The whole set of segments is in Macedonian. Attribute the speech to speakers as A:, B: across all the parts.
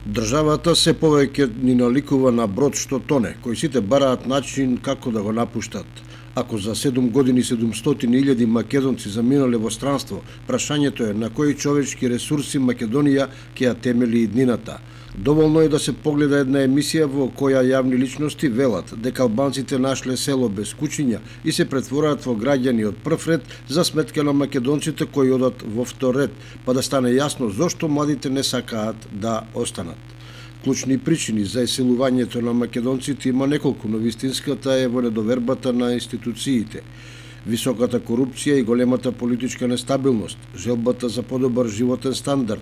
A: Државата се повеќе ни наликува на брод што тоне, кои сите бараат начин како да го напуштат. Ако за 7 години 700.000 македонци заминале во странство, прашањето е на кои човечки ресурси Македонија ќе ја темели иднината. Доволно е да се погледа една емисија во која јавни личности велат дека албанците нашле село без куќиња и се претвораат во граѓани од прв ред за сметка на македонците кои одат во втор ред, па да стане јасно зошто младите не сакаат да останат. Клучни причини за иселувањето на македонците има неколку, но вистинската е во недовербата на институциите. Високата корупција и големата политичка нестабилност, желбата за подобар животен стандард,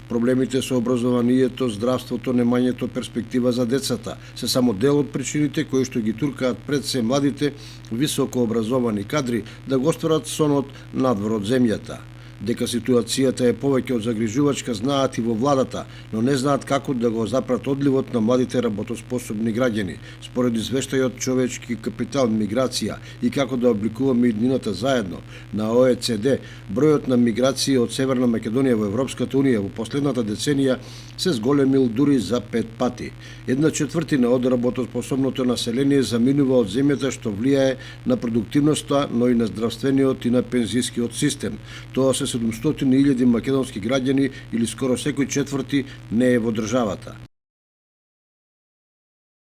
A: проблемите со образованието, здравството, немањето перспектива за децата, се само дел од причините кои што ги туркаат пред се младите високо образовани кадри да го остварат сонот надвор од земјата. Дека ситуацијата е повеќе од загрижувачка знаат и во владата, но не знаат како да го запрат одливот на младите работоспособни граѓани. Според извештајот Човечки капитал миграција и како да обликуваме иднината заедно на ОЕЦД, бројот на миграции од Северна Македонија во Европската унија во последната деценија се зголемил дури за 5 пати. 1/4 од работоспособното население заминува од земјата, што влијае на продуктивноста, но и на здравствениот и на пензискиот систем. Тоа се 700.000 македонски граѓани или скоро секој четврти не е во државата.